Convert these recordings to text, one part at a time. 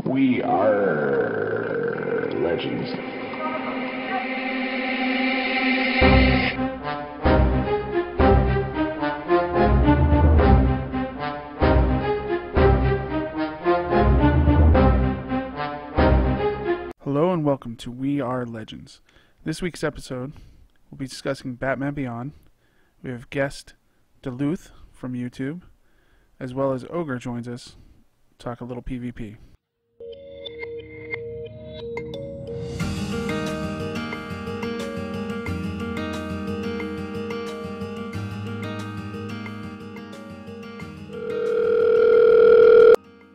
We are legends. Hello and welcome to We RRR Legends. This week's episode, we'll be discussing Batman Beyond. We have guest Duloth from YouTube, as well as Ogre joins us to talk a little PvP.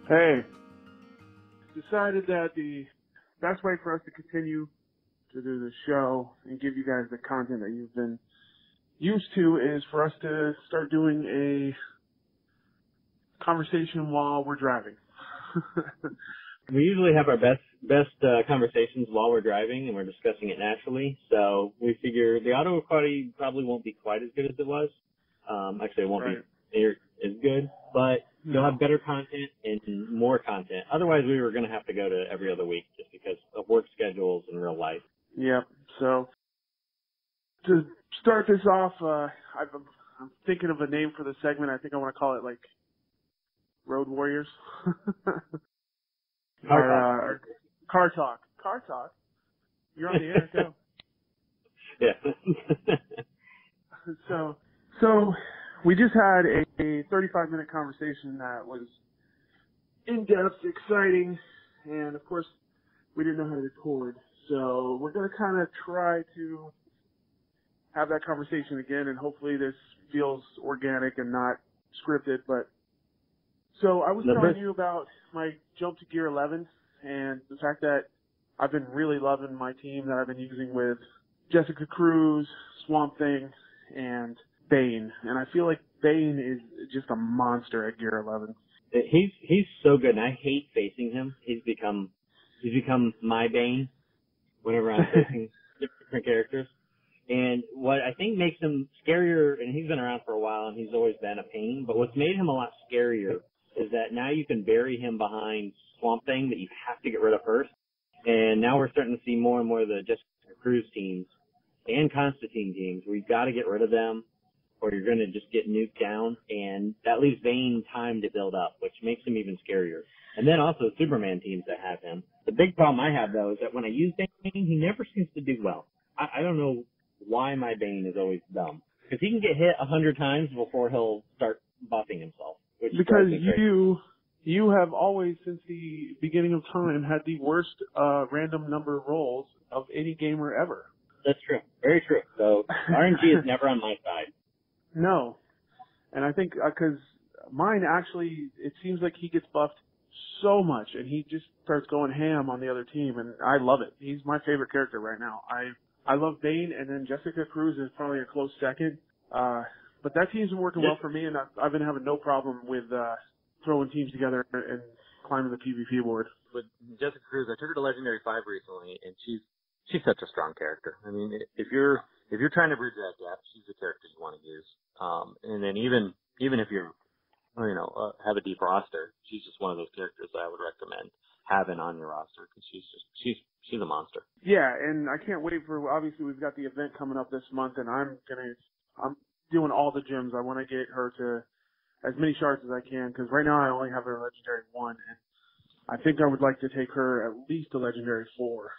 Hey, decided that the best way for us to continue to do the show and give you guys the content that you've been used to is for us to start doing a conversation while we're driving. We usually have our best conversations while we're driving, and we're discussing it naturally. So we figure the audio quality probably won't be quite as good as it was. Actually, it won't be as good, but you'll have better content and more content. Otherwise, we were going to have to go to every other week just because of work schedules and real life. Yep. So to start this off, I'm thinking of a name for the segment. I think I want to call it like Road Warriors. Car Talk. Car Talk. You're on the air too. Yeah. So we just had a 35-minute conversation that was in-depth, exciting, and of course we didn't know how to record. So we're going to kind of try to have that conversation again, and hopefully this feels organic and not scripted. But so I was telling you about my jump to Gear 11 and the fact that I've been really loving my team that I've been using with Jessica Cruz, Swamp Thing, and Bane. And I feel like Bane is just a monster at Gear 11. He's so good, and I hate facing him. He's become my Bane whenever I'm facing different characters. And what I think makes him scarier, and he's been around for a while, and he's always been a pain, but what's made him a lot scarier is that now you can bury him behind Swamp Thing that you have to get rid of first. And now we're starting to see more and more of the Jessica Cruz teams and Constantine teams where you've got to get rid of them or you're going to just get nuked down, and that leaves Bane time to build up, which makes him even scarier. And then also Superman teams that have him. The big problem I have, though, is that when I use Bane, he never seems to do well. I don't know why my Bane is always dumb. Because he can get hit 100 times before he'll start buffing himself. Because you have always, since the beginning of time, had the worst random number rolls of any gamer ever. That's true. Very true. So RNG is never on my side. No. And I think because mine actually, it seems like he gets buffed so much, and he just starts going ham on the other team, and I love it. He's my favorite character right now. I love Bane, and then Jessica Cruz is probably a close second. But that team's been working well for me, and I've been having no problem with throwing teams together and climbing the PvP board. With Jessica Cruz, I took her to Legendary 5 recently, and she's such a strong character. I mean, if you're trying to bridge that gap, she's the character you want to use. And then even if you're, have a deep roster, she's just one of those characters that I would recommend having on your roster because she's a monster. Yeah, and I can't wait for. Obviously, we've got the event coming up this month, and I'm doing all the gyms. I want to get her to as many shards as I can because right now I only have her Legendary 1, and I think I would like to take her at least to Legendary 4.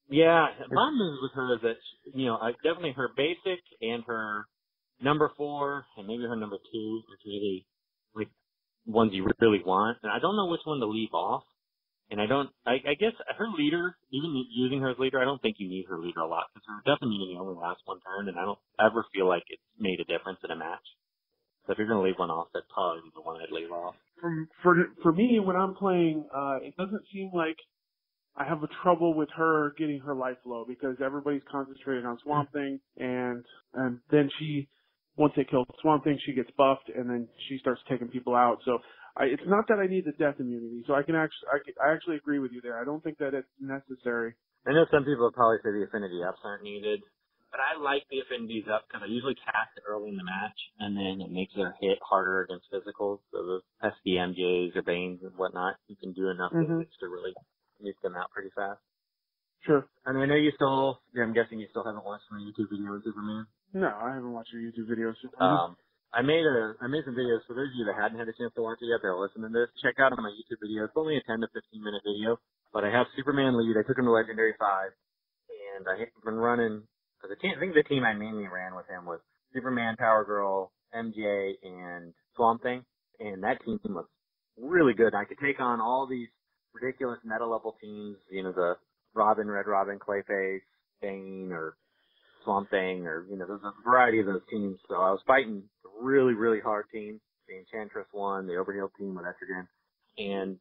Yeah, my news with her is that, definitely her basic and her number 4 and maybe her number 2 is really like ones you really want. And I don't know which one to leave off. And I guess her leader, even using her as leader, I don't think you need her leader a lot because her death immunity only lasts one turn, and I don't ever feel like it's made a difference in a match. So if you're going to leave one off, that'd probably be the one I'd leave off. For me, when I'm playing, it doesn't seem like I have a trouble with her getting her life low because everybody's concentrated on Swamp Thing, and then once they kill Swamp Thing, she gets buffed, and then she starts taking people out. So it's not that I need the death immunity. So I actually agree with you there. I don't think that it's necessary. I know some people would probably say the affinity ups aren't needed. but I like the affinities up because I usually cast it early in the match, and then it makes their hit harder against physicals. So the SDMJs or Banes and whatnot, you can do enough damage to really nuke them out pretty fast. Sure. And I know you still, I'm guessing you still haven't watched my YouTube video on Superman. No, I haven't watched your YouTube videos. I made some videos for those of you that hadn't had a chance to watch it yet. They're listening to this. Check out my YouTube video. It's only a 10 to 15 minute video, but I have Superman lead. I took him to Legendary 5, and I've been running. I think the team I mainly ran with him was Superman, Power Girl, MJ, and Swamp Thing, and that team was really good. I could take on all these ridiculous meta level teams, you know, the Robin, Red Robin, Clayface, Bane, or Swamp Thing, or, you know, there's a variety of those teams. So I was fighting a really, really hard team. The Enchantress one, the Overheal team with Etrigan, and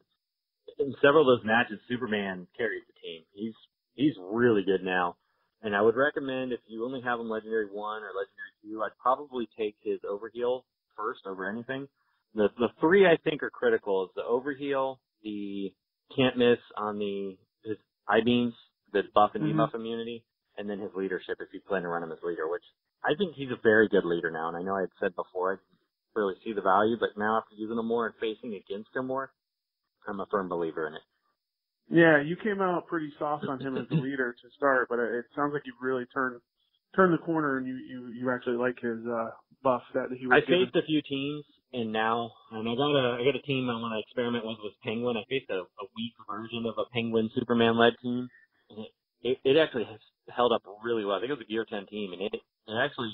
in several of those matches, Superman carried the team. He's really good now. And I would recommend, if you only have him Legendary 1 or Legendary 2, I'd probably take his Overheal first over anything. The three I think are critical is the Overheal, the Can't Miss on his I-Beams, the buff and debuff immunity, and then his leadership if you plan to run him as leader, which I think he's a very good leader now. And I know I had said before I didn't really see the value, but now after using him more and facing against him more, I'm a firm believer in it. Yeah, you came out pretty soft on him as the leader to start, but it sounds like you've really turned the corner, and you actually like his buff that he was. I faced a few teams, and now I got a team I want to experiment with Penguin. I faced a weak version of a Penguin Superman led team, and it actually has held up really well. I think it was a Gear 10 team, and it actually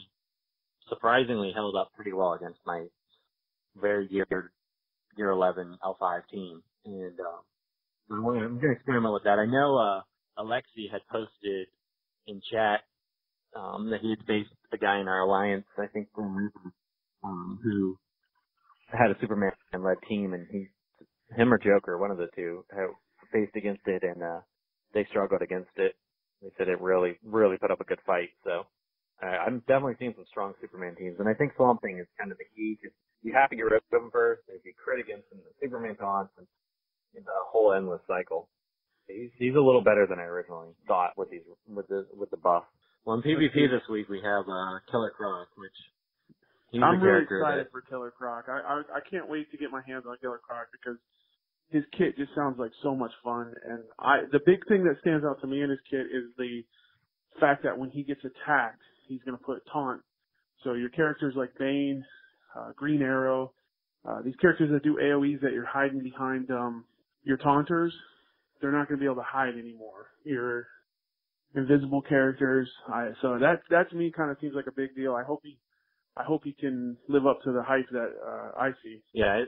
surprisingly held up pretty well against my very Gear 11 L5 team, and I'm going to experiment with that. I know Alexi had posted in chat that he had faced a guy in our alliance, I think from Reaper, who had a Superman-led team, and him or Joker, one of the two, faced against it, and they struggled against it. They said it really, really put up a good fight. So I'm definitely seeing some strong Superman teams, and I think Swamp Thing is kind of the key. You have to get rid of him first. If you crit against him, the Superman taunts, and the whole endless cycle. He's a little better than I originally thought with the buff. Well, in PvP this week we have Killer Croc, which I'm really excited for Killer Croc. I can't wait to get my hands on Killer Croc because his kit just sounds like so much fun. And the big thing that stands out to me in his kit is the fact that when he gets attacked, he's going to put taunt. So your characters like Bane, Green Arrow, these characters that do AoEs that you're hiding behind your taunters, they're not going to be able to hide anymore. Your invisible characters. So that to me kind of seems like a big deal. I hope he can live up to the hype that I see. Yeah,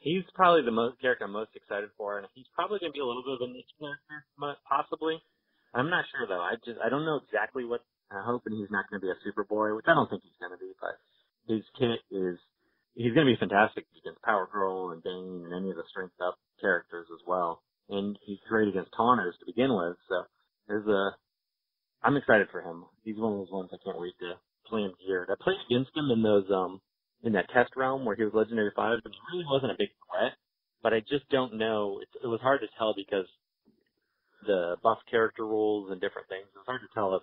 he's probably the character I'm most excited for, and he's probably going to be a little bit of a niche character, possibly. I'm not sure though. I don't know exactly what. I'm hoping he's not going to be a Superboy, which I don't think he's going to be, but his kit he's going to be fantastic against Power Girl and Bane and any of the strength up characters as well. And he's great against taunters to begin with, so I'm excited for him. He's one of those ones I can't wait to play him here. I played against him in in that test realm where he was Legendary 5, but he really wasn't a big threat. But I just don't know. It was hard to tell because the buff character rules and different things. It's hard to tell if,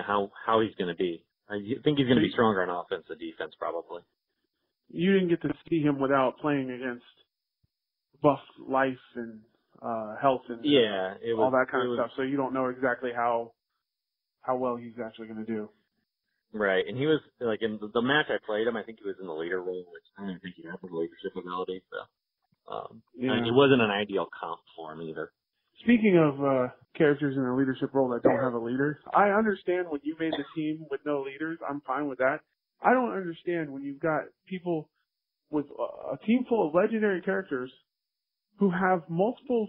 how he's going to be. I think he's going to be stronger on offense than defense, probably. You didn't get to see him without playing against buff life and health and all that kind of stuff. So you don't know exactly how well he's actually going to do. Right, and he was like in the match I played him. I think he was in the leader role, which I didn't think he had the leadership ability. So it wasn't an ideal comp for him either. Speaking of characters in a leadership role that don't have a leader, I understand when you made the team with no leaders. I'm fine with that. I don't understand when you've got people with a team full of legendary characters who have multiple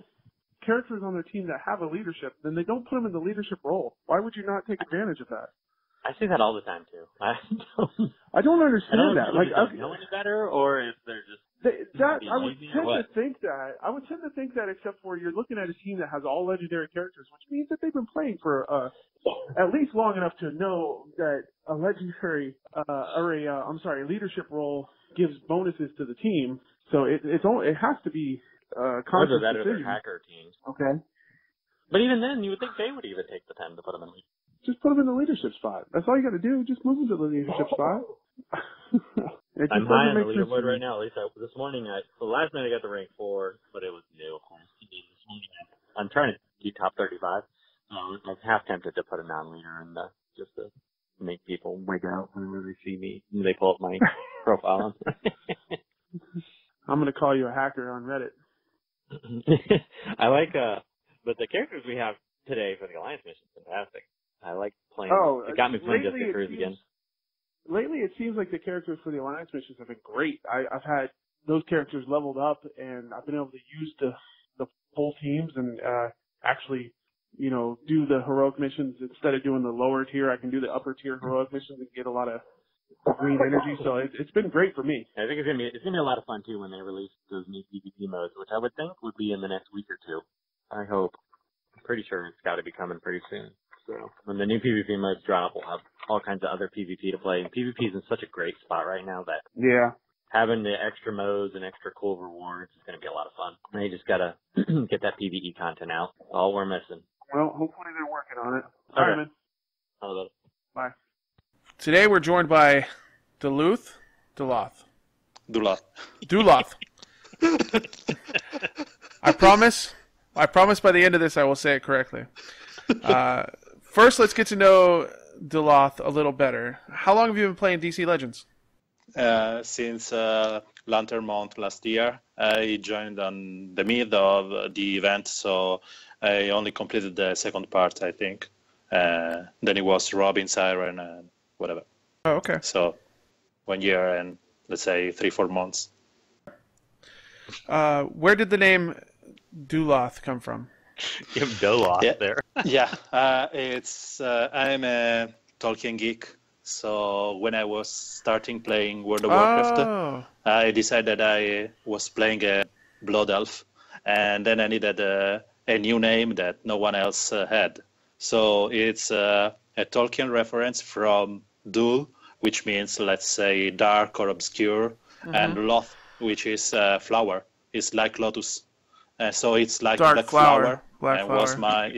characters on their team that have a leadership, then they don't put them in the leadership role. Why would you not take advantage of that? I see that all the time too. I don't understand that. Like, they don't know any better, or if they're just I would tend to think that, except for you're looking at a team that has all legendary characters, which means that they've been playing for at least long enough to know that a legendary leadership role gives bonuses to the team. So it has to be conscious that decision. Or hacker teams. Okay. But even then, you would think they would even take the 10 to put them in lead. just put him in the leadership spot. That's all you got to do. Just move him to the leadership spot. I'm high on the leaderboard right now. At least this morning, last night I got the rank 4, but it was new. This morning I'm trying to do top 35. I'm half tempted to put a non-leader in just to make people wig out whenever they see me. They pull up my profile. I'm going to call you a hacker on Reddit. I like, but the characters we have today for the Alliance mission is fantastic. I like playing. It got me playing just the crews again. Lately, it seems like the characters for the Alliance missions have been great. I've had those characters leveled up, and I've been able to use the full teams and actually, do the heroic missions instead of doing the lower tier. I can do the upper tier heroic missions and get a lot of green energy. So it's been great for me. I think it's gonna be a lot of fun too when they release those new PvP modes, which I would think would be in the next week or two. I hope. I'm pretty sure it's got to be coming pretty soon. So when the new PvP modes drop, we'll have all kinds of other PvP to play. And PvP is in such a great spot right now that having the extra modes and extra cool rewards is going to be a lot of fun. And you just got to get that PvE content out. That's all we're missing. Well, hopefully they're working on it. All right, man. Bye. Today we're joined by Duloth. I promise by the end of this I will say it correctly. First, let's get to know Duloth a little better. How long have you been playing DC Legends? Since Lantern Month last year. I joined on the mid of the event, so I only completed the second part, I think. Then it was Robin, Siren, and whatever. Oh, okay. So 1 year and, let's say, 3-4 months. Where did the name Duloth come from? You have Duloth there. I'm a Tolkien geek. So when I was starting playing World of Warcraft, I decided I was playing a Blood Elf, and then I needed a new name that no one else had. So it's a Tolkien reference from Dul, which means, let's say, dark or obscure, and Loth, which is flower. It's like lotus. So it's like dark black flower. Black flower. Was my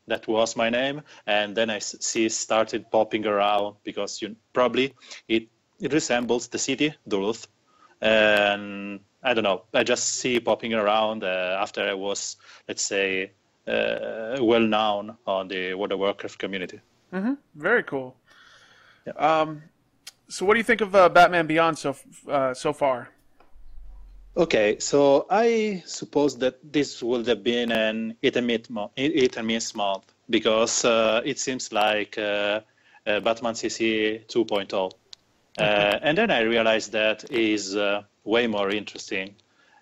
that was my name. And then I see started popping around because it resembles the city Duloth, and I don't know. I just see popping around after I was, let's say, well known on the World of Warcraft community. Mm-hmm. Very cool. Yeah. So what do you think of Batman Beyond so far? Okay, so I suppose that this would have been an hit and miss month because it seems like Batman CC 2.0. And then I realized that is way more interesting,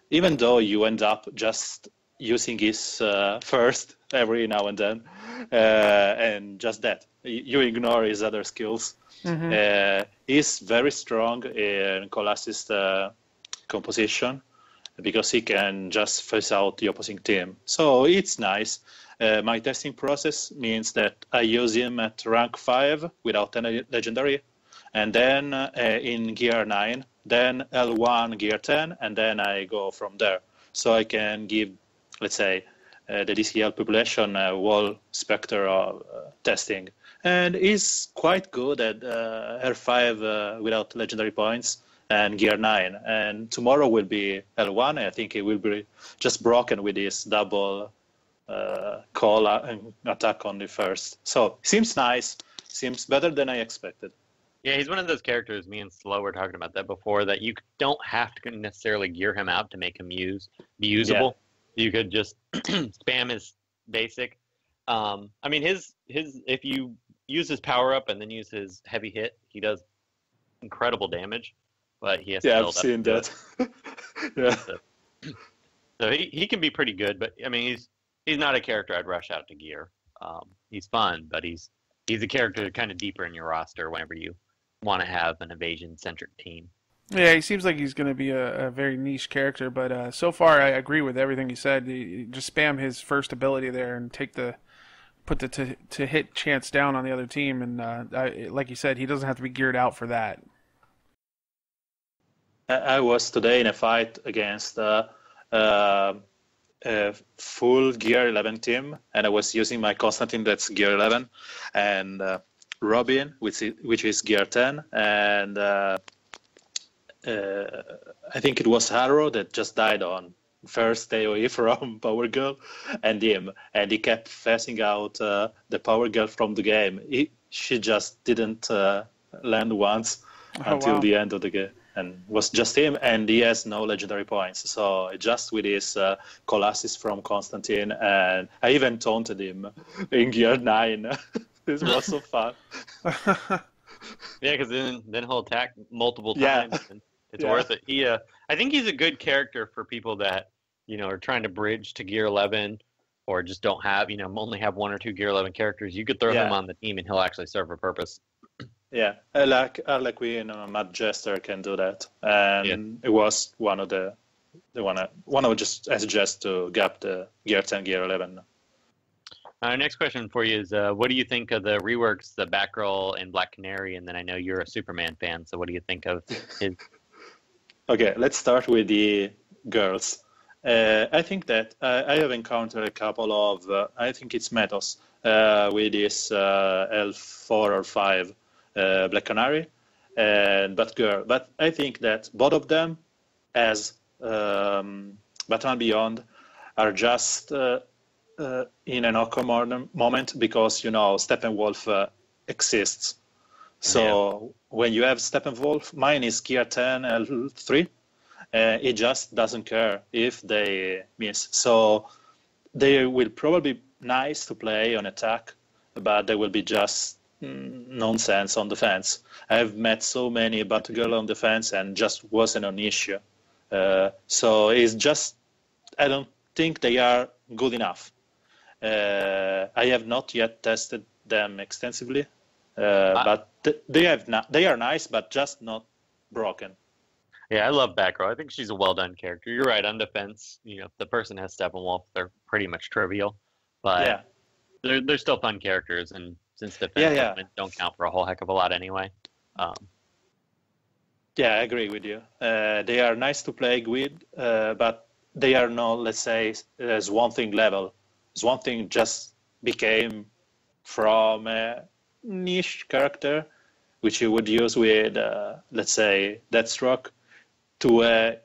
even though you end up just using his first every now and then, and just that. You ignore his other skills. He's very strong in call assist composition because he can just face out the opposing team. So it's nice. My testing process means that I use him at rank 5 without any legendary, and then in gear 9, then L1 gear 10, and then I go from there. So I can give, let's say, the DCL population wall specter of testing. And he's quite good at R5 without legendary points and gear 9. And tomorrow will be L1. I think it will be just broken with this double call and attack on the first. So seems nice. Seems better than I expected. Yeah, he's one of those characters, me and Slow were talking about that before, that you don't have to necessarily gear him out to make him be usable. Yeah. You could just spam his basic. I mean, his if you use his power up and then use his heavy hit, he does incredible damage. But he has to build I've seen that. Yeah. So he can be pretty good, but I mean he's not a character I'd rush out to gear. He's fun, but he's a character kind of deeper in your roster whenever you want to have an evasion-centric team. Yeah, he seems like he's going to be a very niche character, but so far I agree with everything he said. You just spam his first ability there and put the to hit chance down on the other team, and like you said, he doesn't have to be geared out for that. I was today in a fight against full Gear 11 team, and I was using my Constantine, that's Gear 11, and Robin, which is Gear 10, and I think it was Harrow that just died on first AoE from Power Girl, and him, and he kept phasing out the Power Girl from the game. She just didn't land once until the end of the game, and was just him, and he has no legendary points. So just with his Colossus from Constantine, and I even taunted him in Gear 9. This was so fun. Yeah, because then he'll attack multiple times. Yeah. And it's worth it. I think he's a good character for people that, are trying to bridge to Gear 11 or just don't have, only have 1 or 2 Gear 11 characters. You could throw him on the team and he'll actually serve a purpose. Yeah, Harlequin, Mad Jester can do that. And it was one of the one I just suggest to gap the Gear 10, Gear 11. Our next question for you is, what do you think of the reworks, the Batgirl and Black Canary? And then I know you're a Superman fan, so what do you think of his? Okay, let's start with the girls. I think that I have encountered a couple of, I think it's Metos, with this L4 or 5 Black Canary and Batgirl. But I think that both of them, as Batman Beyond, are just in an awkward moment because, Steppenwolf exists. So when you have Steppenwolf, mine is Gear 10 L3, it just doesn't care if they miss. So they will probably be nice to play on attack, but they will be just nonsense on defense. I've met so many Batgirl on defense and just wasn't an issue. So it's just, I don't think they are good enough. I have not yet tested them extensively, but they are nice, but just not broken. Yeah, I love Batgirl. I think she's a well-done character. You're right, on defense, if the person has Steppenwolf, they're pretty much trivial. But they're still fun characters, and since defense don't count for a whole heck of a lot anyway. Yeah, I agree with you. They are nice to play with, but they are not, let's say, Swamp Thing level. Swamp Thing just became from a niche character, which you would use with, let's say, Deathstroke, to a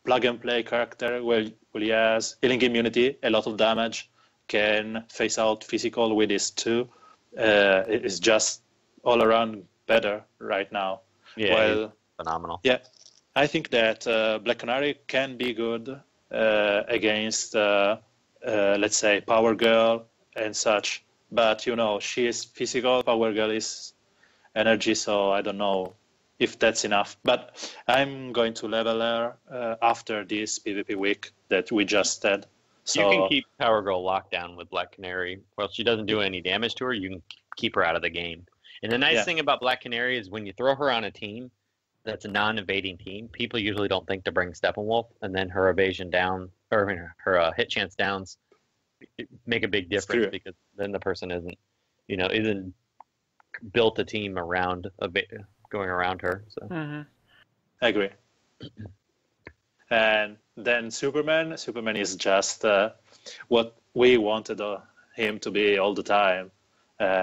plug-and-play character where he has healing immunity, a lot of damage, can face out physical with his 2. It's just all around better right now. Yeah, phenomenal. Yeah, I think that Black Canary can be good against, let's say, Power Girl and such. But, she is physical, Power Girl is energy, so I don't know if that's enough. But I'm going to level her after this PvP week that we just had. So, you can keep Power Girl locked down with Black Canary. Well, she doesn't do any damage to her, you can keep her out of the game. And the nice thing about Black Canary is when you throw her on a team that's a non-evading team, people usually don't think to bring Steppenwolf, and then her evasion down, or her hit chance downs make a big difference because then the person isn't built a team around going around her. So I agree. And then Superman is just what we wanted him to be all the time.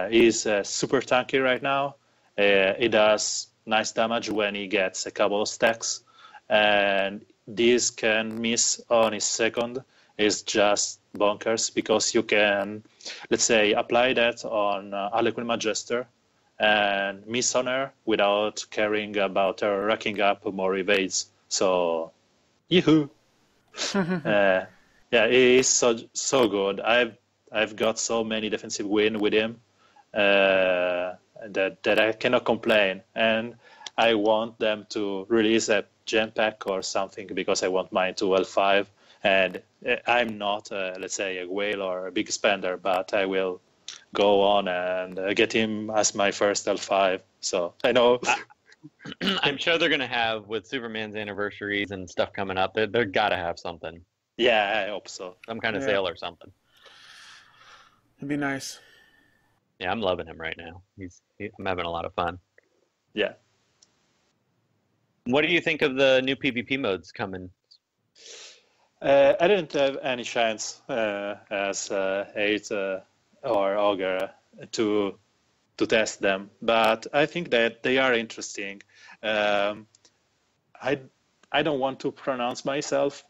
He's super tanky right now. He does nice damage when he gets a couple of stacks, and this can miss on his second is just bonkers because you can, let's say, apply that on Harlequin Majester and miss on her without caring about her racking up more evades. So, yahoo! He is so good. I've got so many defensive win with him that I cannot complain. And I want them to release a gem pack or something because I want mine to L5. And I'm not, let's say, a whale or a big spender, but I will go on and get him as my first L5. So I know. I'm sure they're going to have, with Superman's anniversaries and stuff coming up, they're got to have something. Yeah, I hope so. Some kind of sale or something. It'd be nice. Yeah, I'm loving him right now. I'm having a lot of fun. Yeah. What do you think of the new PvP modes coming? I didn't have any chance as Eight or Augur to test them, but I think that they are interesting. I don't want to pronounce myself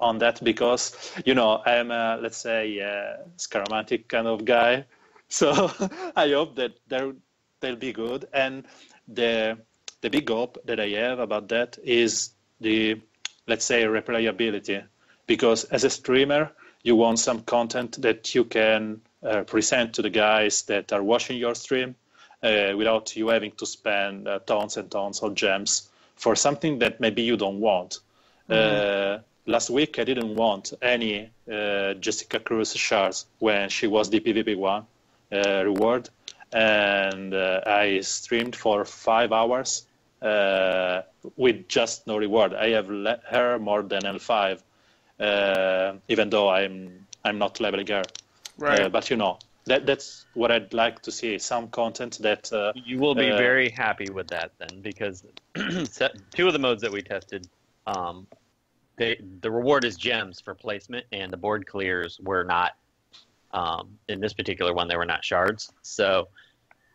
on that because I'm let's say scaramantic kind of guy, so I hope that they'll be good. And the big hope that I have about that is the, let's say, replayability, because as a streamer you want some content that you can present to the guys that are watching your stream without you having to spend tons and tons of gems for something that maybe you don't want. Last week I didn't want any Jessica Cruz shards when she was the PvP one reward, and I streamed for 5 hours with just no reward. I have her more than L5, even though I'm not leveling her. Right. But that's what I'd like to see, some content that you will be very happy with that then, because two of the modes that we tested, the reward is gems for placement, and the board clears were not, in this particular one, they were not shards. So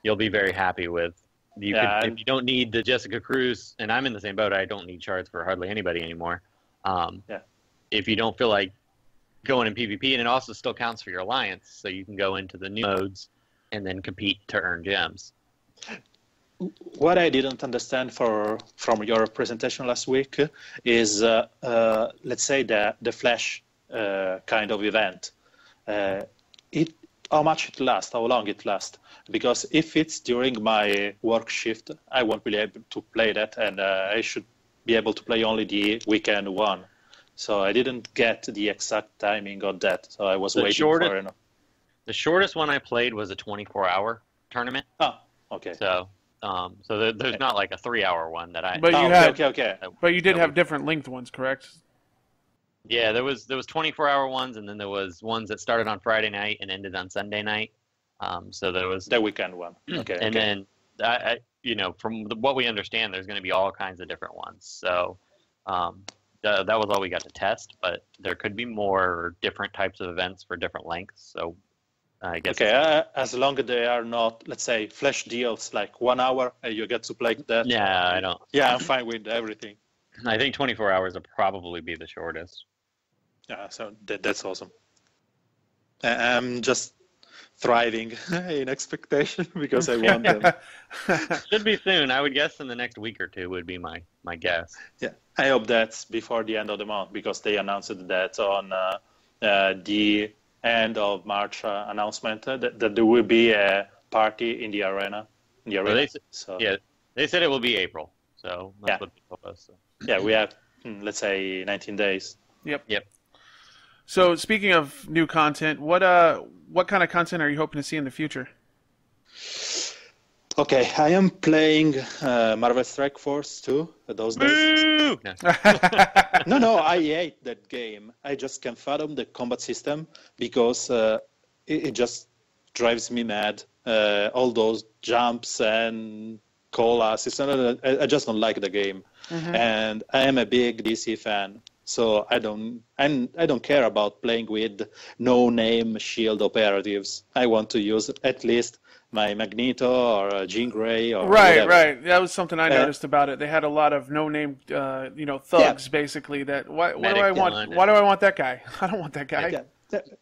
you'll be very happy with, if you don't need the Jessica Cruz, and I'm in the same boat, I don't need shards for hardly anybody anymore. If you don't feel like going in PvP, and it also still counts for your alliance, so you can go into the new modes and then compete to earn gems. What I didn't understand from your presentation last week is, let's say, the flash kind of event. How much it lasts, how long it lasts. Because if it's during my work shift, I won't be able to play that, and I should be able to play only the weekend one. So I didn't get the exact timing of that, so I was waiting for it. The shortest one I played was a 24-hour tournament. Oh, okay. So there's not like a 3-hour one that I. But you okay. But you did have different length ones, correct? Yeah, there was 24-hour ones, and then there was ones that started on Friday night and ended on Sunday night. So there was the weekend one. Okay. And then from what we understand, there's going to be all kinds of different ones. So that was all we got to test, but there could be more different types of events for different lengths. So I guess. Okay, as long as they are not, let's say, flash deals like 1 hour, you get to play that. Yeah, I don't. Yeah, I'm fine with everything. I think 24 hours will probably be the shortest. Yeah, so that's awesome. I'm just thriving in expectation because I want them. Should be soon. I would guess in the next week or two would be my guess. Yeah, I hope that's before the end of the month, because they announced that on the end of March announcement that there will be a party in the arena. Well, they said it will be April. So that's what they told us. So. Yeah, we have, let's say, 19 days. Yep. So speaking of new content, what kind of content are you hoping to see in the future? Okay, I am playing Marvel Strike Force 2 those days. No, I hate that game. I just can't fathom the combat system because it just drives me mad. All those jumps and call assists, I just don't like the game. And I am a big DC fan. So I don't care about playing with no-name shield operatives. I want to use at least my Magneto or Jean Grey or whatever. Right. That was something I noticed about it. They had a lot of no-name, thugs basically. That why do I want? Why do I want that guy? I don't want that guy.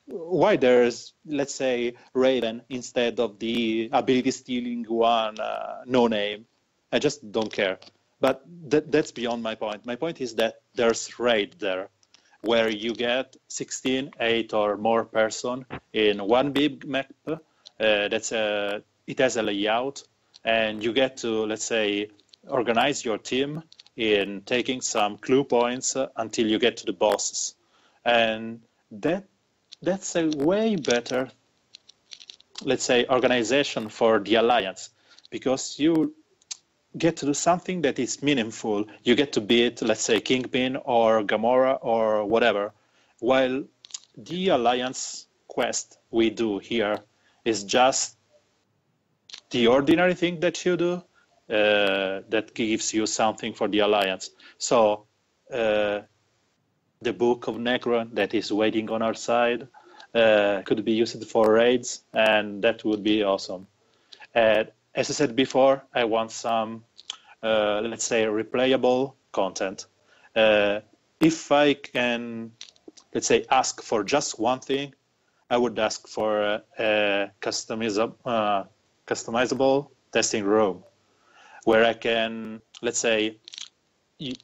Why there's, let's say, Raven instead of the ability-stealing one no-name? I just don't care. But that's beyond my point. My point is that there's raid there, where you get 16, 8 or more person in one big map. It has a layout, and you get to, let's say, organize your team in taking some clue points until you get to the bosses. And that's a way better, let's say, organization for the Alliance, because you get to do something that is meaningful. You get to beat, let's say, Kingpin or Gamora or whatever, while the Alliance quest we do here is just the ordinary thing that you do that gives you something for the Alliance. So the Book of Necron that is waiting on our side. Could be used for raids, and that would be awesome. And as I said before, I want some, let's say, replayable content. If I can, let's say, ask for just one thing, I would ask for a customizable testing room where I can, let's say,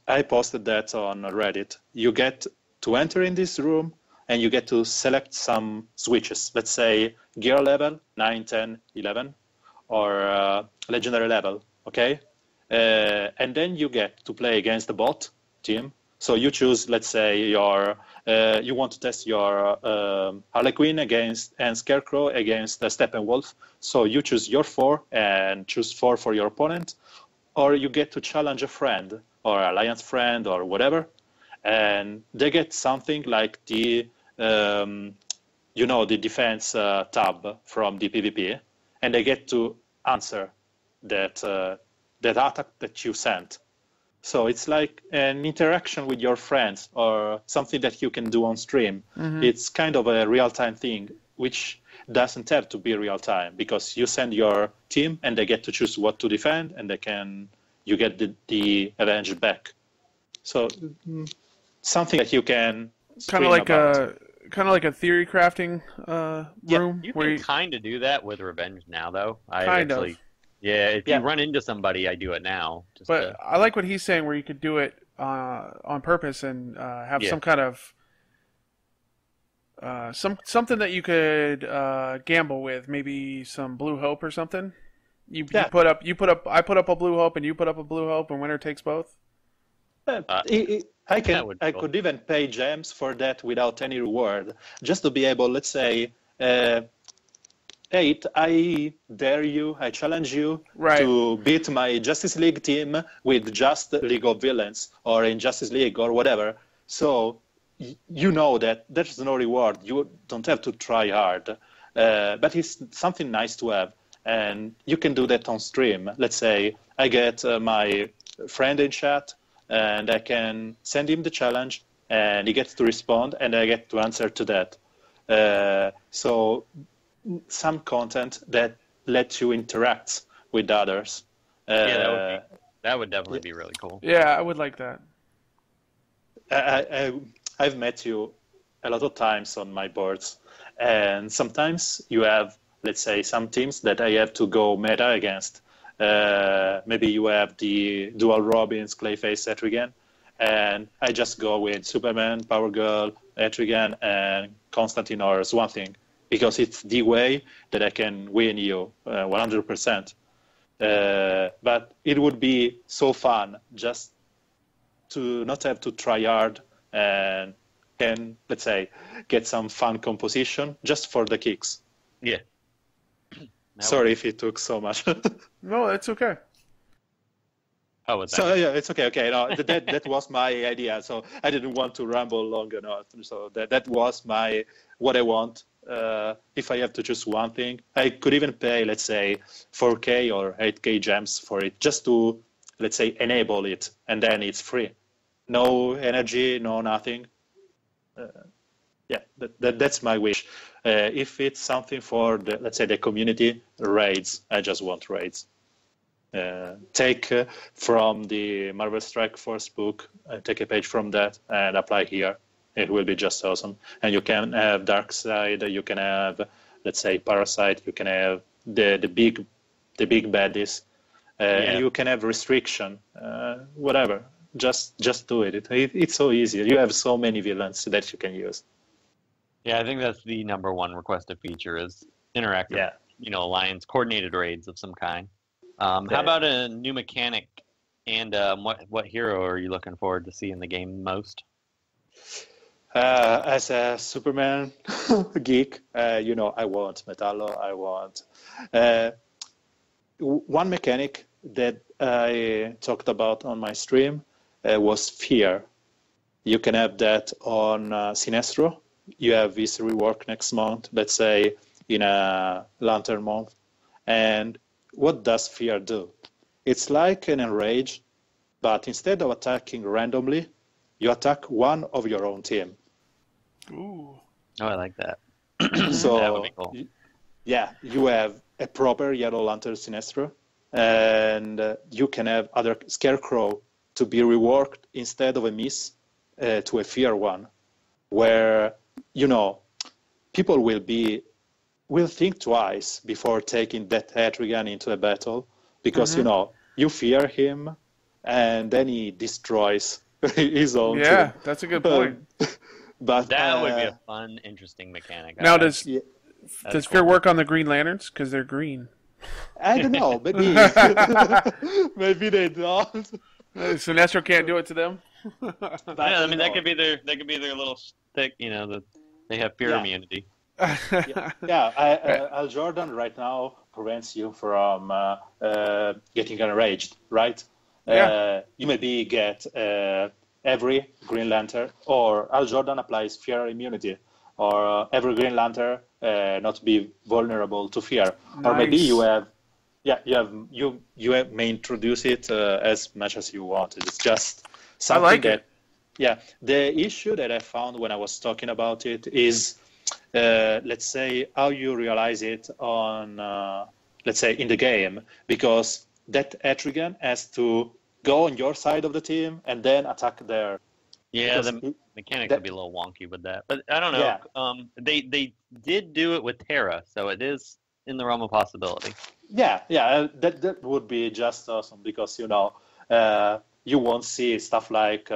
I posted that on Reddit. You get to enter in this room and you get to select some switches, let's say gear level 9, 10, 11, or legendary level, okay? And then you get to play against the bot team. So you choose, let's say, your you want to test your Harlequin against and Scarecrow against Steppenwolf. So you choose your 4 and choose 4 for your opponent, or you get to challenge a friend or alliance friend or whatever, and they get something like the the defense tab from the PvP, and they get to answer that attack that you sent. So it's like an interaction with your friends or something that you can do on stream. Mm-hmm. It's kind of a real-time thing, which doesn't have to be real-time, because you send your team and they get to choose what to defend, and you get the advantage back. So something that you can kind of like a theory crafting room. You where can kind of do that with Revenge now, though. Of. Yeah, if you run into somebody, I do it now. But I like what he's saying, where you could do it on purpose and have some kind of something that you could gamble with, maybe some Blue Hope or something. I put up a Blue Hope and you put up a Blue Hope, and winner takes both. I could even pay gems for that without any reward, just to be able, let's say, 8, I dare you, I challenge you to beat my Justice League team with just League of Villains or in Justice League or whatever. So you know that there's no reward. You don't have to try hard. But it's something nice to have. And you can do that on stream. Let's say I get my friend in chat, and I can send him the challenge, and he gets to respond, and I get to answer to that. So some content that lets you interact with others. That would definitely be really cool. Yeah, I would like that. I've met you a lot of times on my boards, and sometimes you have, let's say, some teams that I have to go meta against. Maybe you have the dual Robins, Clayface, Etrigan, and I just go with Superman, Power Girl, Etrigan, and Constantine or Swamp Thing, because it's the way that I can win you 100%. But it would be so fun just to not have to try hard and can, let's say, get some fun composition just for the kicks. Yeah. Sorry if it took so much. No, it's okay. So yeah, it's okay. Okay, no, that was my idea. So I didn't want to ramble long enough. So that was what I want. If I have to choose one thing, I could even pay, let's say, 4K or 8K gems for it, just to, let's say, enable it, and then it's free. No energy, no nothing. That's my wish. If it's something for let's say, the community, raids. I just want raids. Take from the Marvel Strike Force book, take a page from that and apply here. It will be just awesome. And you can have Darkseid, you can have, let's say, Parasite, you can have the big baddies, and you can have restriction, whatever. Just do it. It's so easy. You have so many villains that you can use. Yeah, I think that's the number one requested feature is interactive, alliance coordinated raids of some kind. How about a new mechanic, and what hero are you looking forward to see in the game most? As a Superman geek, I want Metallo. I want one mechanic that I talked about on my stream was Fear. You can have that on Sinestro. You have this rework next month, let's say in a Lantern month. And what does Fear do? It's like an Enrage, but instead of attacking randomly, you attack one of your own team. Ooh. Oh, I like that. So That would be cool. Yeah, you have a proper Yellow Lantern Sinestro, and you can have other Scarecrow to be reworked instead of a miss to a fear one, where, you know, people will think twice before taking that Etrigan into a battle, because, you know, you fear him, and then he destroys his own team. Yeah, that's a good point. But That would be a fun, interesting mechanic. Now, does That's fear cool. work on the Green Lanterns? Because they're green. I don't know, maybe maybe they don't. Sinestro can't do it to them? But, Yeah, I mean you that know, could be their little stick. You know, they have fear Yeah. immunity. Al Jordan right now prevents you from getting enraged, right? Yeah. You maybe get every Green Lantern, or Al Jordan applies fear immunity, or every Green Lantern not be vulnerable to fear, or maybe Nice. you may introduce it as much as you want. It's just something like that. it. Yeah, the issue that I found when I was talking about it is, let's say, how you realize it on, let's say, in the game, because that Etrigan has to go on your side of the team and then attack there. Yeah, Because the mechanics that- would be a little wonky with that, but I don't know. Yeah. They did do it with Terra, so it is in the realm of possibility. Yeah, that would be just awesome, because, you know, you won't see stuff like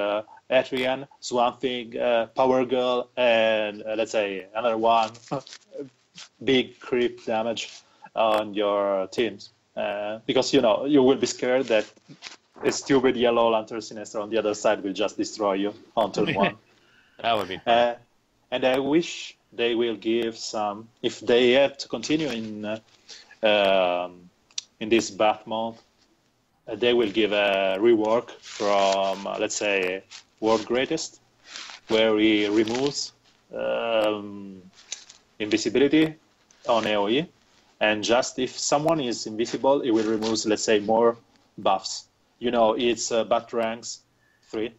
Etrigan, Swamp Thing, Power Girl, and let's say another one, big creep damage on your teams. Because, you know, you will be scared that a stupid Yellow Lantern Sinestro on the other side will just destroy you on turn one. That would be fun. And I wish they will give some, if they have to continue in this bath mode, they will give a rework from, let's say, World Greatest, where he removes invisibility on AoE, and just if someone is invisible, it will remove, let's say, more buffs. You know, it's Bat Ranks 3.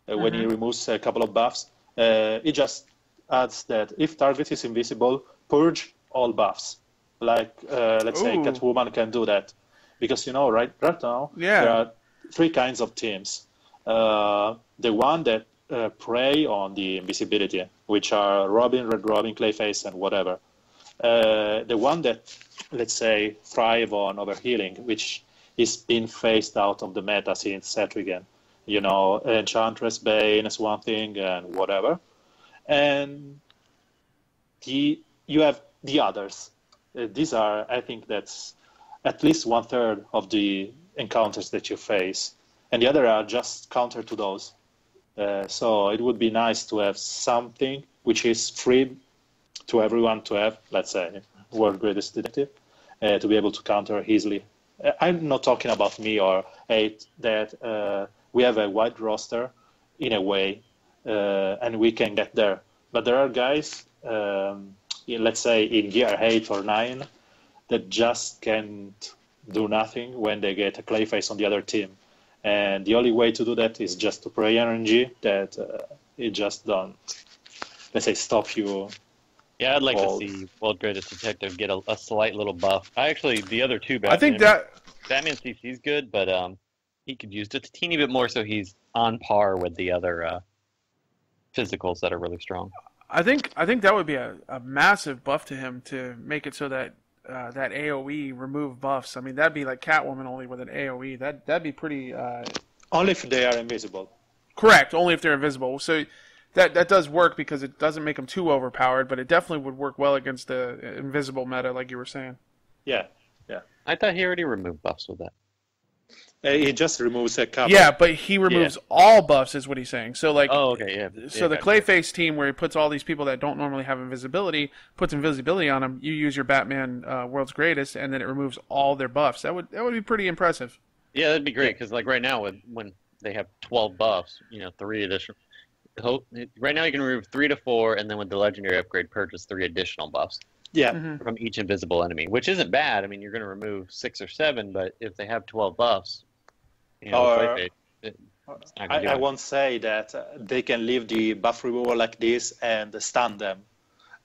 When he removes a couple of buffs, it just adds that if target is invisible, purge all buffs. Like, let's say, Ooh. Catwoman can do that. Because, you know, right now, Yeah. there are three kinds of teams. The one that prey on the invisibility, which are Robin, Red Robin, Clayface, and whatever. The one that, let's say, thrive on overhealing, which is being phased out of the meta since Etrigan. You know, Enchantress, Bane, Swamp Thing, and whatever. And you have the others. These are, I think that's at least 1/3 of the encounters that you face. And the other are just counter to those. So it would be nice to have something which is free to everyone to have, let's say, World Greatest Detective, to be able to counter easily. I'm not talking about me or hate that we have a wide roster in a way, and we can get there. But there are guys, let's say in gear 8 or 9, that just can't do nothing when they get a Clayface on the other team. And the only way to do that is just to pray RNG that it just don't, let's say, stop you. Yeah, I'd like Bald. to see World Greatest Detective get a slight little buff. The other two I think Batman CC is good, but he could use just a teeny bit more so he's on par with the other physicals that are really strong. I think that would be a massive buff to him to make it so that that AoE remove buffs. I mean, that'd be like Catwoman only with an AoE. That'd be pretty Only if they are invisible. correct. Only if they're invisible. So that does work because it doesn't make them too overpowered, but it definitely would work well against the invisible meta, like you were saying. Yeah. I thought he already removed buffs with that. It just removes a couple. Yeah, but he removes all buffs, is what he's saying. So like, Oh, okay, yeah. so the Clayface team, where he puts all these people that don't normally have invisibility, puts invisibility on them. You use your Batman World's Greatest, and then it removes all their buffs. That would be pretty impressive. Yeah, that'd be great because like right now when they have 12 buffs, 3 additional. Right now you can remove 3 to 4, and then with the legendary upgrade, purchase 3 additional buffs Yeah. from each invisible enemy, which isn't bad. I mean, you're going to remove 6 or 7, but if they have 12 buffs, Or I won't say that they can leave the buff removal like this and stun them.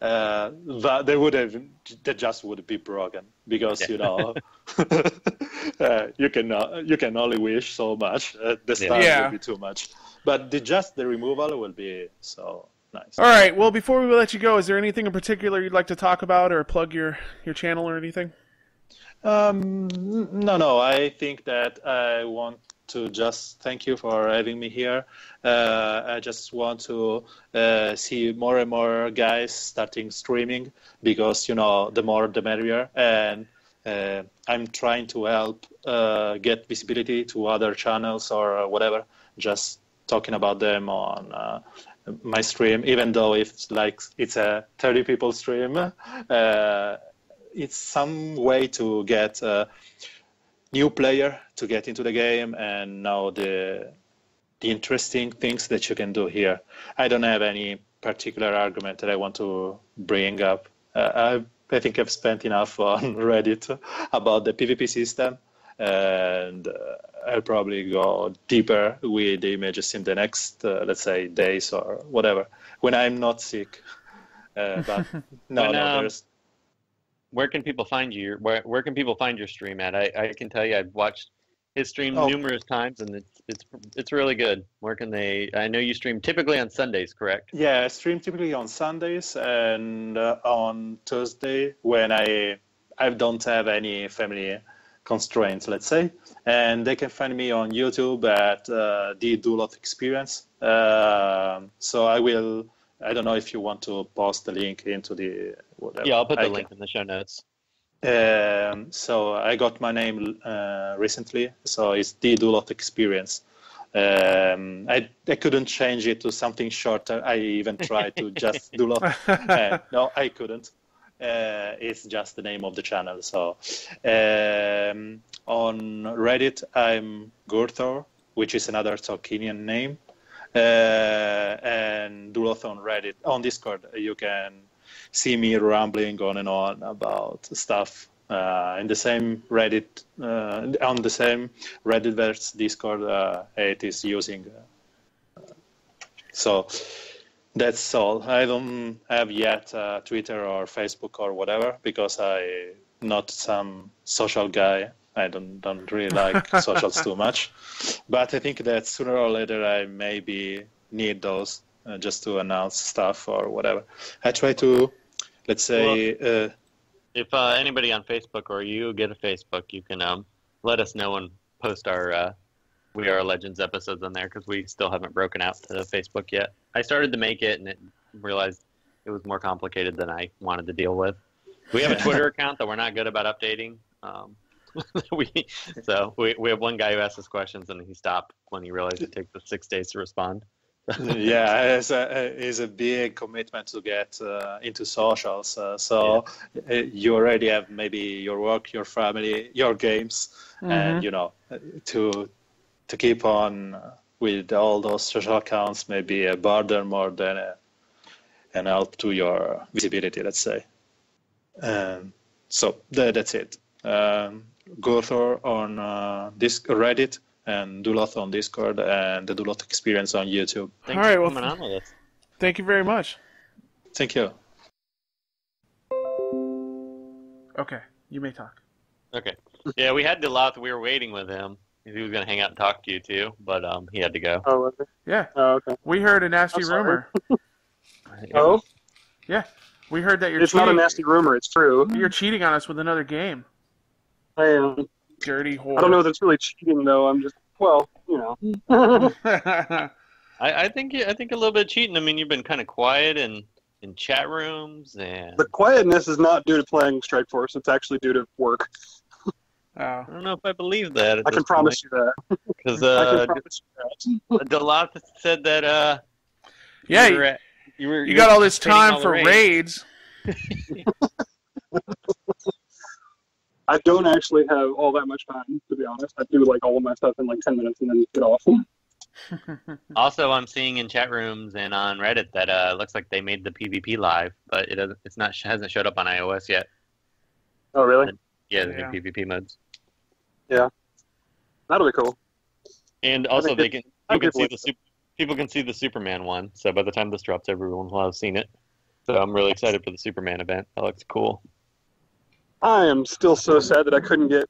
But they just would be broken because you know you can only wish so much. The stun will be too much, but the removal will be so nice. All right. Well, before we let you go, is there anything in particular you'd like to talk about or plug your channel or anything? No. I think that I want to just thank you for having me here. I just want to see more and more guys starting streaming because, you know, the more the merrier. And I'm trying to help get visibility to other channels or whatever, just talking about them on my stream, even though it's a 30 people stream. It's some way to get new player to get into the game and know the interesting things that you can do here. I don't have any particular argument that I want to bring up. I think I've spent enough on Reddit about the PvP system, and I'll probably go deeper with the images in the next, let's say, days or whatever, when I'm not sick. But there's... Where can people find you? Where can people find your stream at? I can tell you, I've watched his stream numerous times, and it's really good. Where can they? I know you stream typically on Sundays, correct? Yeah, I stream typically on Sundays and on Thursday when I don't have any family constraints, let's say. And they can find me on YouTube at the Duloth Experience. So I will. I don't know if you want to post the link into the whatever. Yeah, I'll put the link in the show notes. So I got my name recently, so it's the Duloth Experience. I couldn't change it to something shorter. I even tried to just Duloth. No, I couldn't. It's just the name of the channel. So on Reddit, I'm Gurthor, which is another Tolkienian name. And Duloth on Reddit. On Discord, you can see me rambling on and on about stuff in the same Reddit, on the same Reddit-verse Discord it is using. So that's all. I don't have yet Twitter or Facebook or whatever because I'm not some social guy. I don't really like socials too much, but I think that sooner or later I maybe need those just to announce stuff or whatever. I try to, let's say... if anybody on Facebook or you get a Facebook, you can let us know and post our We RRR Legends episodes on there because we still haven't broken out to Facebook yet. I started to make it and realized it was more complicated than I wanted to deal with. We have a Twitter account that we're not good about updating. we have one guy who asks us questions and he stopped when he realized it takes us 6 days to respond. Yeah, it's a big commitment to get into socials. You already have maybe your work, your family, your games, and you know to keep on with all those social accounts may be a burden more than an help to your visibility, let's say. So that's it. Gurthor on this Reddit and Duloth on Discord and the Duloth Experience on YouTube. Thanks for coming on with us. Thank you very much. Thank you. Okay, you may talk. Okay. Yeah, we had Duloth. We were waiting with him. He was going to hang out and talk to you too, but he had to go. Oh, was it? Yeah. Oh, okay. We heard a nasty rumor. Oh? Yeah. We heard that you're It's cheating. not a nasty rumor, it's true. You're cheating on us with another game. I am. Dirty whore. I don't know if it's really cheating, though. I'm just, well, you know. I think a little bit of cheating. I mean, you've been kind of quiet in chat rooms and... The quietness is not due to playing Strike Force. It's actually due to work. Oh. I don't know if I believe that. I can promise you that. Because I can promise you that. Duloth said that Yeah, you got all this time for raids. I don't actually have all that much time, to be honest. I do like all of my stuff in like 10 minutes and then get off. Also, I'm seeing in chat rooms and on Reddit that looks like they made the PvP live, but hasn't showed up on iOS yet. Oh, really? Yeah, the new PvP modes. Yeah, that'll be cool. And also, they People can see the Superman one. So by the time this drops, everyone will have seen it. So I'm really excited for the Superman event. That looks cool. I am still so sad that I couldn't get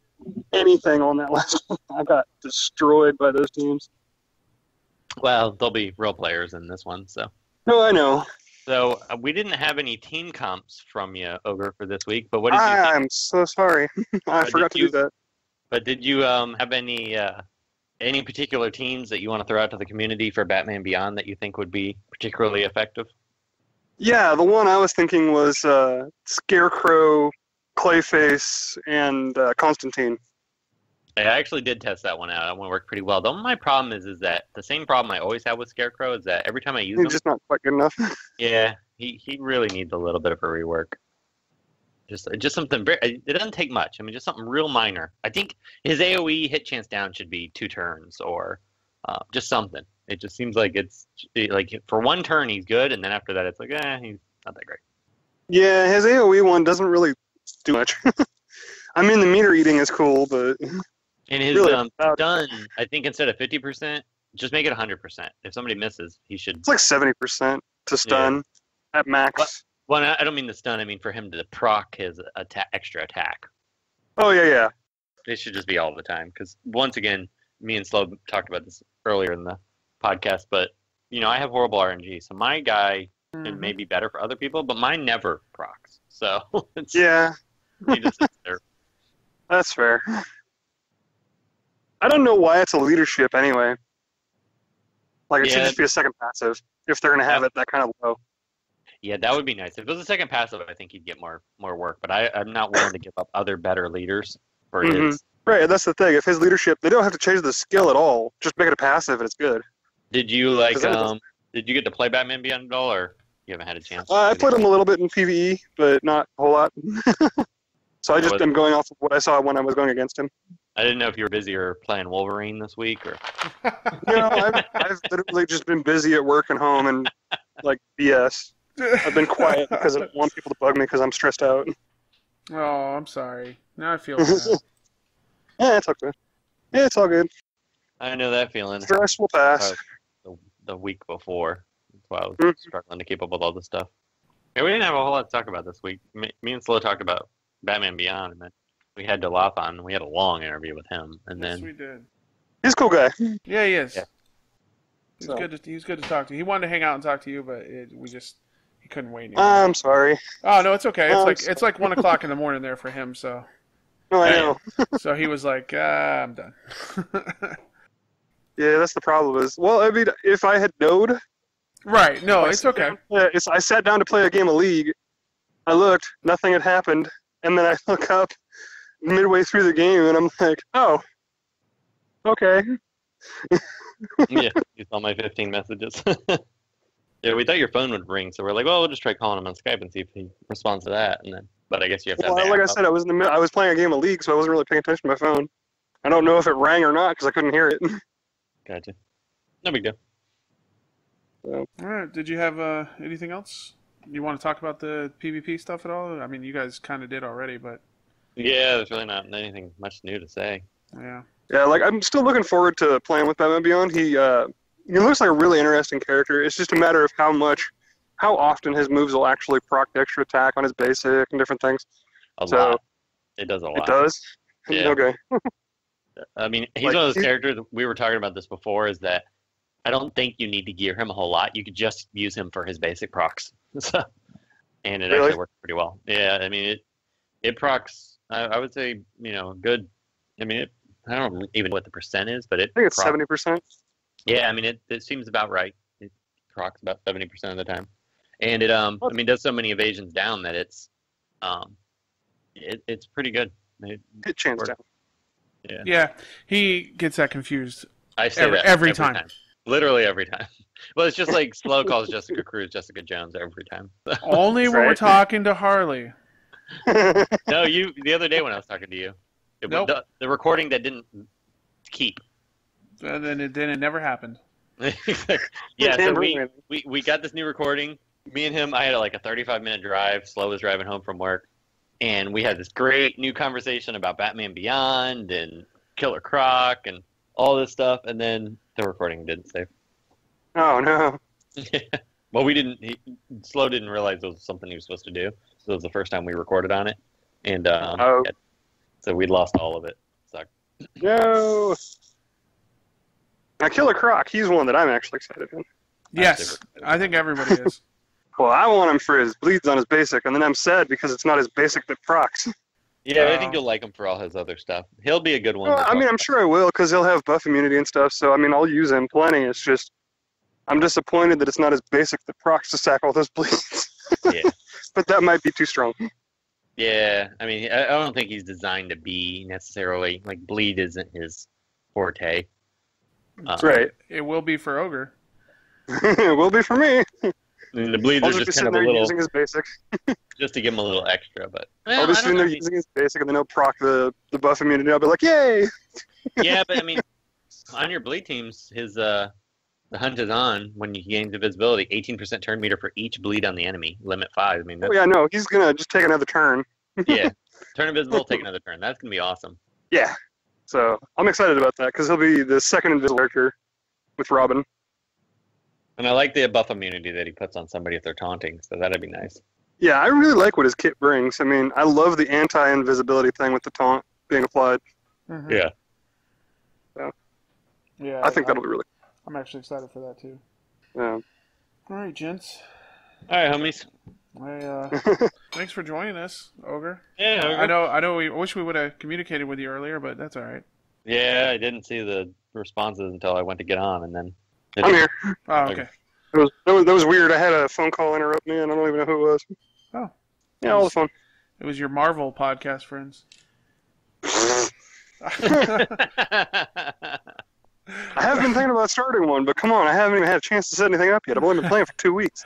anything on that last one. I got destroyed by those teams. Well, there'll be real players in this one, so. No, I know. So we didn't have any team comps from you, Ogre, for this week. But what did you think? I'm so sorry. I forgot to do that. But did you have any particular teams that you want to throw out to the community for Batman Beyond that you think would be particularly effective? Yeah, the one I was thinking was Scarecrow, Clayface, and Constantine. I actually did test that one out. That one worked pretty well. The my problem is that the same problem I always have with Scarecrow is that every time I use him, he's just not quite good enough. Yeah, he really needs a little bit of a rework. Just something very. It doesn't take much. I mean, just something real minor. I think his AOE hit chance down should be 2 turns or just something. It just seems like it's like for 1 turn he's good, and then after that it's like he's not that great. Yeah, his AOE one doesn't really do much. I mean, the meter eating is cool, but. And his really stun, I think instead of 50%, just make it 100%. If somebody misses, he should. It's like 70% to stun at max. Well, I don't mean the stun. I mean for him to proc his extra attack. Oh yeah. It should just be all the time. Because once again, me and Slow talked about this earlier in the podcast. But I have horrible RNG, so my guy it may be better for other people, but mine never procs. So he just sits there. That's fair. I don't know why it's a leadership anyway. Like, it should just be a second passive if they're going to have it that kind of low. Yeah, that would be nice. If it was a second passive, I think he'd get more work. But I'm not willing to give up other better leaders for his. Right, that's the thing. If his leadership, they don't have to change the skill at all. Just make it a passive and it's good. Did you did you get to play Batman Beyond at all, or you haven't had a chance? I played him a little bit in PvE, but not a whole lot. So I just am going off of what I saw when I was going against him. I didn't know if you were busy or playing Wolverine this week, or. I've literally just been busy at work and home and like BS. I've been quiet because I don't want people to bug me because I'm stressed out. Oh, I'm sorry. Now I feel bad. Yeah, it's okay. Yeah, it's all good. I know that feeling. Stress will pass. The week before. That's why I was struggling to keep up with all this stuff. Yeah, we didn't have a whole lot to talk about this week. Me and Slow talked about Batman Beyond, and then we had Duloth on. We had a long interview with him, and yes, then we did. He's a cool guy. Yeah, he is. Yeah. He's good to talk to. He wanted to hang out and talk to you, but he couldn't wait anymore. I'm sorry. Oh no, it's okay. It's like 1 o'clock in the morning there for him. So. No, I know. So he was like, I'm done. Yeah, that's the problem. I mean, if I had known. Right. No, it's okay. I sat down to play a game of League. I looked, nothing had happened, and then I look up midway through the game, and I'm like, oh, okay. Yeah, you saw my 15 messages. Yeah, we thought your phone would ring, so we're like, well, we'll just try calling him on Skype and see if he responds to that, and then. But I guess you have to. Well, like I said, I was playing a game of League, so I wasn't really paying attention to my phone. I don't know if it rang or not because I couldn't hear it. Gotcha. No big deal. So. All right. Did you have anything else? You want to talk about the PvP stuff at all? I mean, you guys kind of did already, but. Yeah, there's really not anything much new to say. Yeah. Yeah, like I'm still looking forward to playing with Batman Beyond. He looks like a really interesting character. It's just a matter of how often his moves will actually proc the extra attack on his basic and different things. A lot. It does a lot. It does? Yeah. Okay. I mean, he's one of those characters, we were talking about this before, is that I don't think you need to gear him a whole lot. You could just use him for his basic procs. And it actually works pretty well. Yeah, I mean, it procs, I would say, good. I mean, I don't know even what the percent is, but I think it's 70%. Yeah, I mean, it seems about right. It procs about 70% of the time. And it does so many evasions down that it's pretty good. Hit chance down. Yeah, he gets that confused. I say that every time. Literally every time. Well, it's just like Slow calls Jessica Cruz Jessica Jones every time. Only when we're talking to Harley. No, the other day when I was talking to you. Nope. The recording that didn't keep. And then it never happened. Yeah, so we got this new recording. Me and him, I had like a 35-minute drive. Slow was driving home from work. And we had this great new conversation about Batman Beyond and Killer Croc and all this stuff. And then The recording didn't save. Oh no. Well, Slow didn't realize it was something he was supposed to do. So it was the first time we recorded on it, and so we'd lost all of it. Sucked. No. Now, Killer Croc, he's one that I'm actually excited in. Yes, I think everybody is. Well, I want him for his bleeds on his basic, and then I'm sad because it's not his basic that procs. Yeah, I think you'll like him for all his other stuff. He'll be a good one. Well, I mean, I'm sure I will because he'll have buff immunity and stuff. So, I mean, I'll use him plenty. It's just, I'm disappointed that it's not his basic that procs to stack all those bleeds. Yeah. But that might be too strong. Yeah, I mean, I don't think he's designed to be necessarily, like, bleed isn't his forte. Right. It will be for Ogre. It will be for me. I mean, the bleeds I'll are just be just kind sitting of a there little, using his basic. just to give him a little extra, but. I'll be sitting there using his basic, and then he'll proc the buff immunity. I'll be like, yay! Yeah, but I mean, on your bleed teams, the hunt is on when he gains invisibility. 18% turn meter for each bleed on the enemy. Limit 5. I mean, Oh yeah, no, he's gonna just take another turn. Yeah, turn invisible, take another turn. That's gonna be awesome. Yeah. So I'm excited about that because he'll be the second invisible character with Robin. And I like the buff immunity that he puts on somebody if they're taunting, so that'd be nice. Yeah, I really like what his kit brings. I mean, I love the anti-invisibility thing with the taunt being applied. Mm-hmm. Yeah. So, Yeah. I think that'll be really I'm actually excited for that too. cool. Yeah. All right, gents. All right, homies. Thanks for joining us, Ogre. Yeah, Ogre. I know. We wish we would have communicated with you earlier, but that's all right. Yeah, I didn't see the responses until I went to get on, and then. I'm here. Oh, okay. That was weird. I had a phone call interrupt me, and I don't even know who it was. Oh. Yeah, all the fun. It was your Marvel podcast friends. I have been thinking about starting one, but come on, I haven't even had a chance to set anything up yet. I've only been playing for 2 weeks.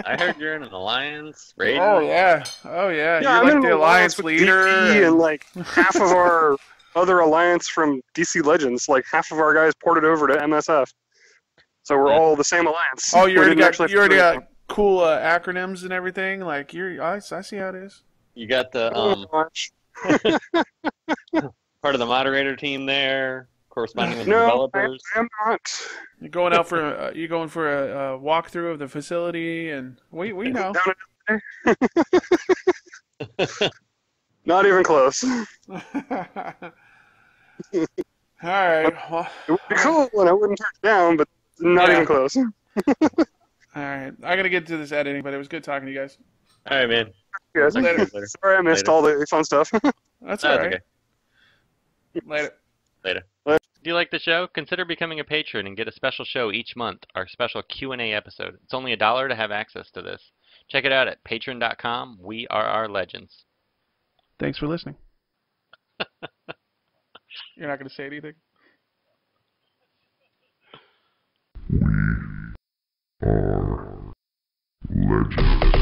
I heard you're in an alliance raid. Oh yeah. Yeah, You're I'm like in the an alliance with leader. DP and like half of our other alliance from DC Legends, like half of our guys ported over to MSF. So we're all the same alliance. Oh, you We already didn't got actually have to do cool acronyms and everything. Like I see how it is. You got the anything. part of the moderator team there, corresponding with the No, developers. I am not. You're going out for a walkthrough of the facility, and we know. Down in Not even close. All right. Well, It would be cool, and I wouldn't turn it down, but not even close. all right. I gotta get to this editing, but it was good talking to you guys. All right, man. Yeah, Later. sorry I missed all the fun stuff. That's all right. Okay. Later. Do you like the show? Consider becoming a patron and get a special show each month, our special Q&A episode. It's only $1 to have access to this. Check it out at patreon.com, WeRRRLegends. Thanks for listening. You're not gonna say anything? We are legends.